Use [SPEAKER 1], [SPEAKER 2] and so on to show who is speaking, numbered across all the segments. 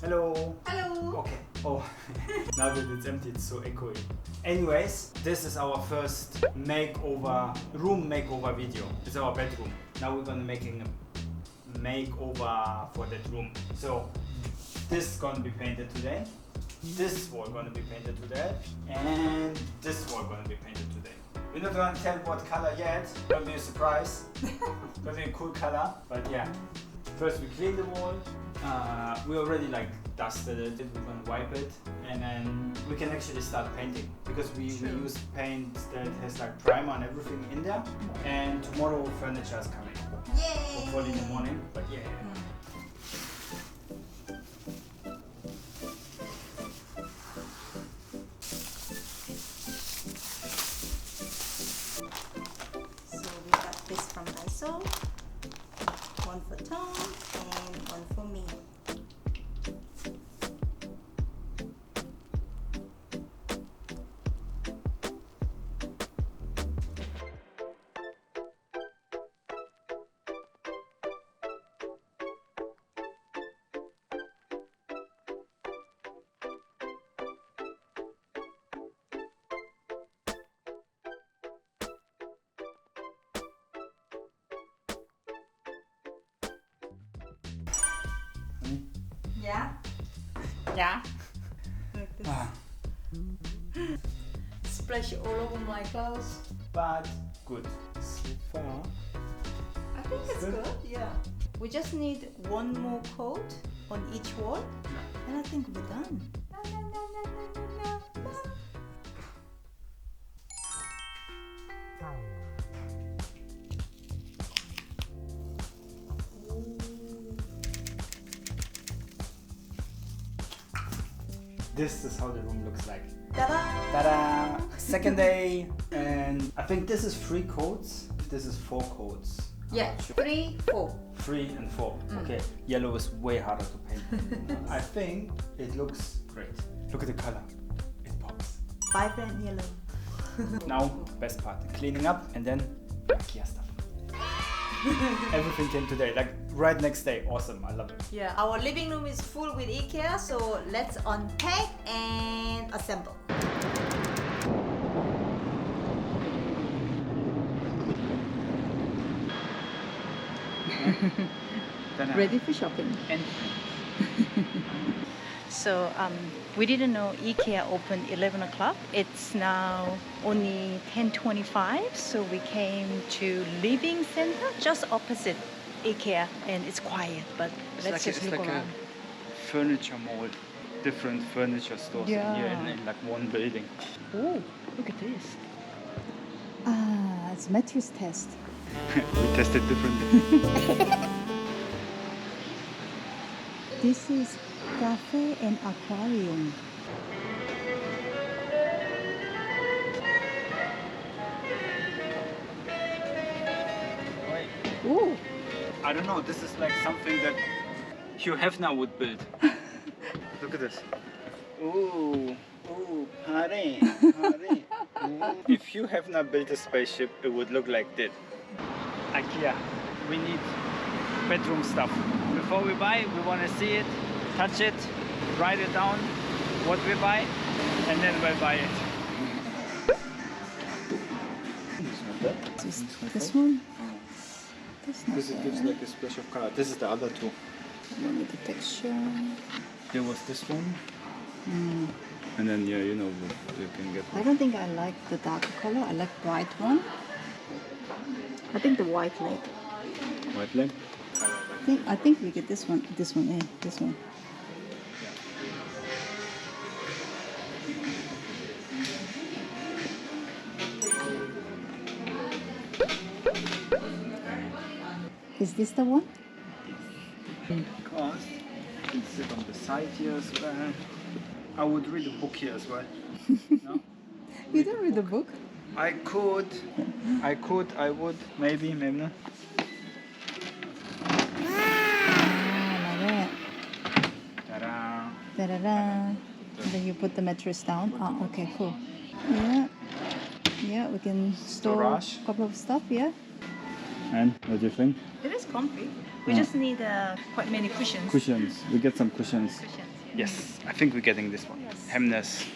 [SPEAKER 1] Hello.
[SPEAKER 2] Hello.
[SPEAKER 1] Okay. Oh, now that it's empty, it's so echoey. Anyways, this is our first room makeover video. It's our bedroom. Now we're gonna making a makeover for that room. So this is gonna be painted today. This wall gonna be painted today, and this wall gonna be painted today. We're not gonna tell what color yet. Gonna be a surprise. Gonna be a cool color, but yeah. First we clean the wall. We already like dusted it. We're gonna wipe it, and then we can actually start painting because we use paint that has like primer and everything in there. And tomorrow furniture is coming.
[SPEAKER 2] Yay!
[SPEAKER 1] Hopefully in the morning, but yeah.
[SPEAKER 2] So we got this from Daiso. One for Tom and one for me. Yeah? Yeah. Like this. Splash all over my clothes.
[SPEAKER 1] But good. So far.
[SPEAKER 2] I think it's good, yeah. We just need one more coat on each wall, and I think we're done.
[SPEAKER 1] This is how the room looks like.
[SPEAKER 2] Ta-da!
[SPEAKER 1] Ta-da! Second day, and I think this is 3 coats. This is 4 coats.
[SPEAKER 2] Yeah, 3, 4.
[SPEAKER 1] 3 and 4. Okay, yellow is way harder to paint. I think it looks great. Look at the color. It pops.
[SPEAKER 2] Vibrant yellow.
[SPEAKER 1] Now, best part, cleaning up and then Ikea stuff. Everything came today, like right next day. Awesome, I love it.
[SPEAKER 2] Yeah, our living room is full with Ikea, so let's unpack and assemble.
[SPEAKER 3] Ready for shopping. So we didn't know Ikea opened 11 o'clock. It's now only 10:25, so we came to Living Center just opposite Ikea, and it's quiet, but let's just look around.
[SPEAKER 1] A furniture mall, different furniture stores in here in like one building.
[SPEAKER 3] Oh, look at this. Ah, it's mattress test.
[SPEAKER 1] We tested differently.
[SPEAKER 3] This is cafe and aquarium. Oh,
[SPEAKER 1] I don't know, this is like something that Hugh Hefner would build. Look at this. Ooh, party. If Hugh Hefner built a spaceship, it would look like that. Ikea, we need bedroom stuff. Before we buy, we want to see it, touch it, write it down, what we buy, and then we'll buy it.
[SPEAKER 3] this one.
[SPEAKER 1] This gives like a splash of color. This is the other two.
[SPEAKER 3] One with the texture.
[SPEAKER 1] There was this one. And then, yeah, you know, you can get
[SPEAKER 3] I don't think I like the darker color. I like bright one. I think the white leg.
[SPEAKER 1] white leg.
[SPEAKER 3] I think we get this one. This one, this one. Is this the one?
[SPEAKER 1] Because you can sit on the side here as well. I would read a book here as well. No?
[SPEAKER 3] You don't read the book?
[SPEAKER 1] I would, maybe not.
[SPEAKER 3] Like that.
[SPEAKER 1] Ta-da!
[SPEAKER 3] Da-da-da. And then you put the mattress down. Oh, okay, cool. Yeah, we can store a
[SPEAKER 1] Storage.
[SPEAKER 3] couple of stuff, yeah.
[SPEAKER 1] And what do you think?
[SPEAKER 2] It is comfy. We just need quite many cushions.
[SPEAKER 1] Cushions. We get some cushions.
[SPEAKER 2] Cushions.
[SPEAKER 1] Yes, I think we're getting this one.
[SPEAKER 3] Yes.
[SPEAKER 1] Hemnes.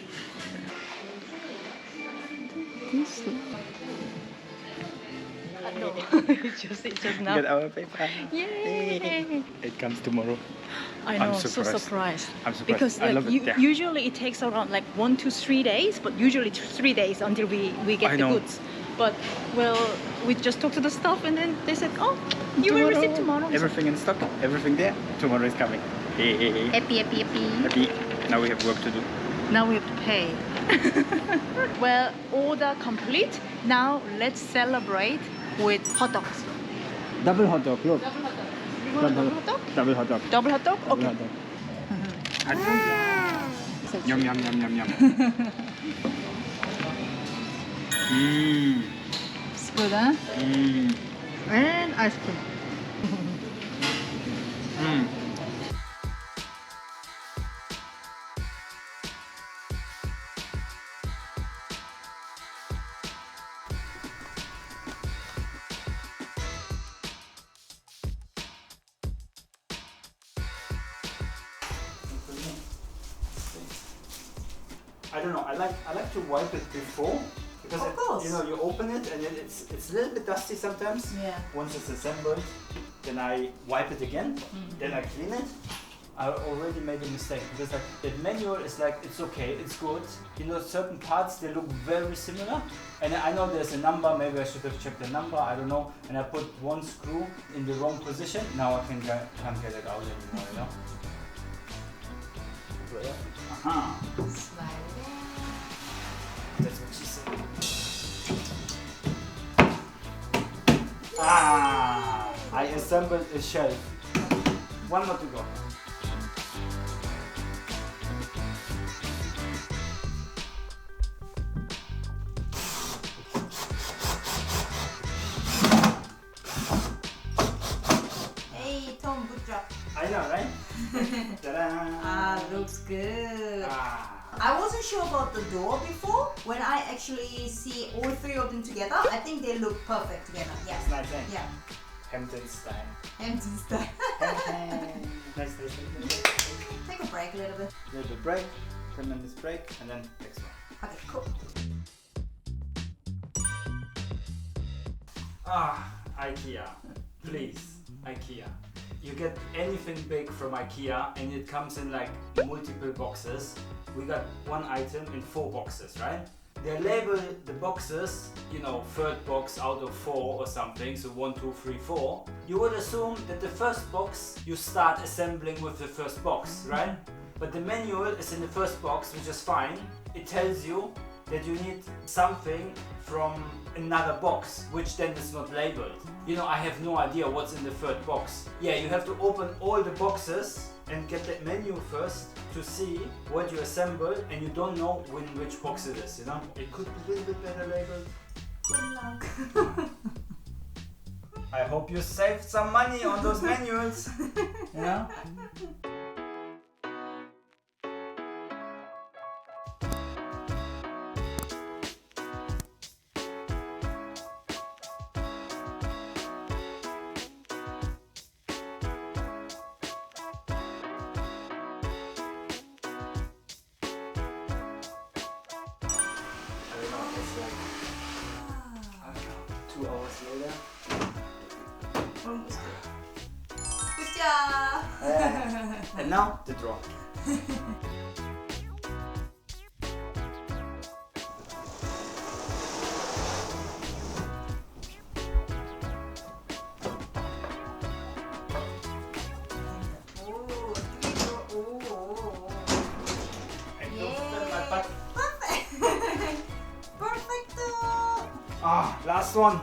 [SPEAKER 3] No, it's just now.
[SPEAKER 1] Get our paper.
[SPEAKER 3] Yay!
[SPEAKER 1] It comes tomorrow.
[SPEAKER 3] I know,
[SPEAKER 1] I'm
[SPEAKER 3] so
[SPEAKER 1] surprised.
[SPEAKER 3] surprised.
[SPEAKER 1] I'm surprised.
[SPEAKER 3] Because
[SPEAKER 1] I love it. Yeah.
[SPEAKER 3] usually it takes around like 1 to 3 days, but usually 3 days until we get
[SPEAKER 1] I
[SPEAKER 3] the
[SPEAKER 1] know.
[SPEAKER 3] goods. But well, we just talked to the staff and then they said, oh, you will receive tomorrow.
[SPEAKER 1] Everything in stock. Everything there. Tomorrow is coming. Hey.
[SPEAKER 3] Happy.
[SPEAKER 1] Happy. Now we have work to do.
[SPEAKER 3] Now we have to pay. Well, order complete. Now let's celebrate with hot dogs.
[SPEAKER 1] Double hot dog. Look.
[SPEAKER 3] Double hot dog. You want a double hot dog?
[SPEAKER 1] Double hot dog.
[SPEAKER 3] Double hot dog?
[SPEAKER 1] Double
[SPEAKER 3] Okay.
[SPEAKER 1] hot dog. Yum yum yum yum yum. Mmm.
[SPEAKER 3] It's good, huh?
[SPEAKER 1] Mmm.
[SPEAKER 3] And ice cream.
[SPEAKER 1] Mmm. I don't know. I like to wipe it before because
[SPEAKER 2] Of course.
[SPEAKER 1] you open it and it's a little bit dusty sometimes.
[SPEAKER 2] Yeah.
[SPEAKER 1] Once it's assembled, then I wipe it again. Then I clean it. I already made a mistake because like that manual is like it's okay, it's good. Certain parts they look very similar, and I know there's a number. Maybe I should have checked the number. I don't know. And I put one screw in the wrong position. Now I can't get it out anymore. Aha.
[SPEAKER 2] Slide it in.
[SPEAKER 1] That's what she said. Ah! I assembled a shelf. One more to go.
[SPEAKER 2] Hey Tom, good job.
[SPEAKER 1] I know, right? Ta-da!
[SPEAKER 2] Looks good.
[SPEAKER 1] Ah.
[SPEAKER 2] I wasn't sure about the door before. When I actually see all three of them together, I think they look perfect together. Yeah.
[SPEAKER 1] It's nice, eh?
[SPEAKER 2] Yeah.
[SPEAKER 1] Hampton style.
[SPEAKER 2] Empty style.
[SPEAKER 1] Nice.
[SPEAKER 2] Take a break a little bit.
[SPEAKER 1] Little bit break, 10 minutes break, and then next one.
[SPEAKER 2] Okay, cool.
[SPEAKER 1] Ikea. Please, Ikea. You get anything big from Ikea and it comes in like multiple boxes. We got one item in 4 boxes, right? They label the boxes, third box out of 4 or something, so 1, 2, 3, 4. You would assume that the first box you start assembling with the first box, right? But the manual is in the first box, which is fine. It tells you that you need something from another box, which then is not labeled. I have no idea what's in the third box. Yeah, you have to open all the boxes and get the menu first to see what you assemble, and you don't know in which box it is, It could be a little bit better labeled.
[SPEAKER 2] Good luck.
[SPEAKER 1] I hope you saved some money on those manuals, I don't know, 2 hours later.
[SPEAKER 2] Almost good. Good job.
[SPEAKER 1] And now the drawer.
[SPEAKER 2] Perfecto.
[SPEAKER 1] Last one.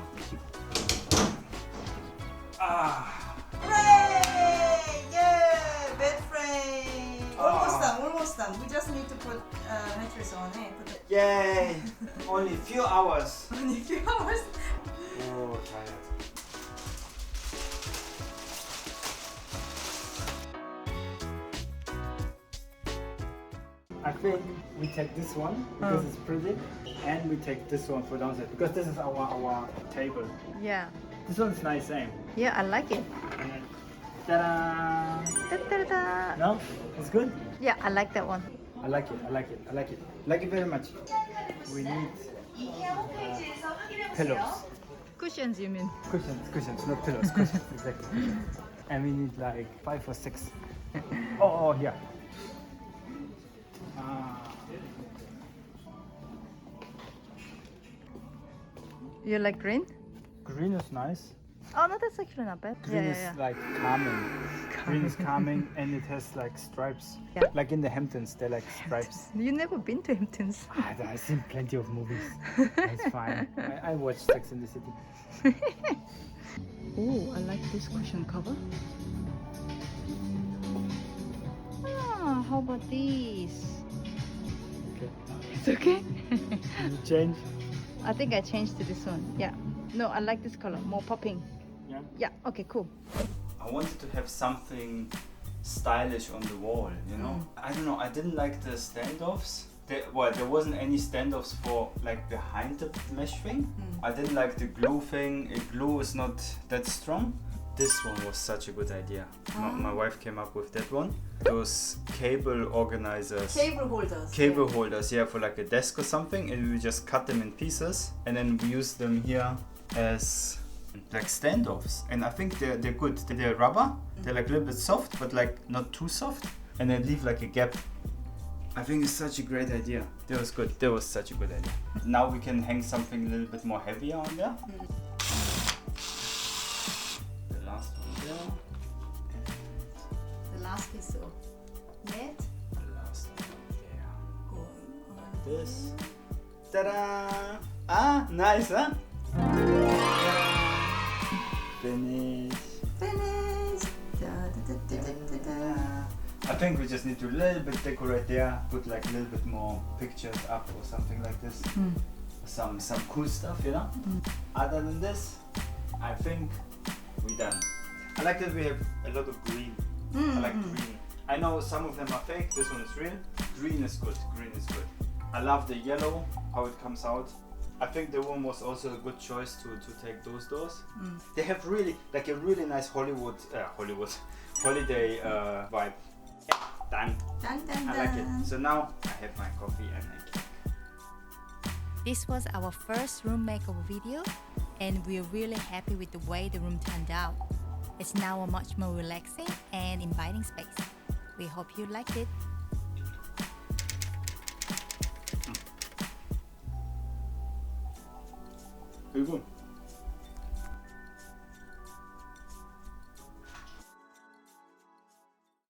[SPEAKER 2] Hooray! Yeah, bed frame. Almost done. We just need to put mattress on it.
[SPEAKER 1] Yay! Only a few hours.
[SPEAKER 2] Only a few hours.
[SPEAKER 1] Oh, tired. I think we take this one because it's pretty, and we take this one for downstairs because this is our table.
[SPEAKER 3] Yeah.
[SPEAKER 1] This one's nice, eh?
[SPEAKER 3] Yeah, I like it.
[SPEAKER 1] And then, ta-da!
[SPEAKER 3] Da-da-da-da.
[SPEAKER 1] No, it's good.
[SPEAKER 3] Yeah, I like that one.
[SPEAKER 1] I like it. I like it. I like it. Like it very much. We need pillows.
[SPEAKER 3] Cushions, you mean?
[SPEAKER 1] Cushions, not pillows. Cushions, exactly. Cushions. And we need like 5 or 6. Oh, yeah.
[SPEAKER 3] You like green?
[SPEAKER 1] Green is nice.
[SPEAKER 3] Oh no, that's actually not bad.
[SPEAKER 1] Green
[SPEAKER 3] yeah,
[SPEAKER 1] is
[SPEAKER 3] yeah, yeah.
[SPEAKER 1] like calming. Green is calming and it has like stripes.
[SPEAKER 3] Yeah.
[SPEAKER 1] Like in the Hamptons, they're like stripes.
[SPEAKER 3] You never been to Hamptons?
[SPEAKER 1] I've seen plenty of movies. That's fine. I watched Sex in the City.
[SPEAKER 3] Oh, I like this cushion cover. Ah, how about these?
[SPEAKER 1] Okay.
[SPEAKER 3] It's okay?
[SPEAKER 1] Did you change?
[SPEAKER 3] I think I changed to this one. Yeah. No, I like this color. More popping.
[SPEAKER 1] Yeah.
[SPEAKER 3] Yeah. Okay, cool.
[SPEAKER 1] I wanted to have something stylish on the wall, you know? I don't know, I didn't like the standoffs. There wasn't any standoffs for like behind the mesh thing. I didn't like the glue thing. Glue is not that strong. This one was such a good idea. My wife came up with that one. Those cable organizers.
[SPEAKER 2] Cable holders.
[SPEAKER 1] Cable holders, yeah, for like a desk or something, and we just cut them in pieces and then we use them here as like standoffs. And I think they're good. They're rubber. They're like a little bit soft, but like not too soft, and then leave like a gap. I think it's such a great idea. That was good. That was such a good idea. Now we can hang something a little bit more heavier on there. The last one there.
[SPEAKER 2] The last piece of net
[SPEAKER 1] The last one there.
[SPEAKER 2] going on.
[SPEAKER 1] This. Ta-da! Ah, nice, huh? Finish.
[SPEAKER 2] Finished. Da, da, da, da, da, da, da.
[SPEAKER 1] I think we just need to a little bit decorate there, put like a little bit more pictures up or something like this. Some cool stuff, you know? Other than this, I think we're done. I like that we have a lot of green. I like green. I know some of them are fake, this one is real. Green is good, green is good. I love the yellow, how it comes out. I think the room was also a good choice to take those doors. They have really, like a really nice holiday vibe. Done.
[SPEAKER 2] Dun, dun,
[SPEAKER 1] I like it.
[SPEAKER 2] dun.
[SPEAKER 1] So now I have my coffee and my cake.
[SPEAKER 4] This was our first room makeover video, and we're really happy with the way the room turned out. It's now a much more relaxing and inviting space. We hope you liked it.
[SPEAKER 1] Very good.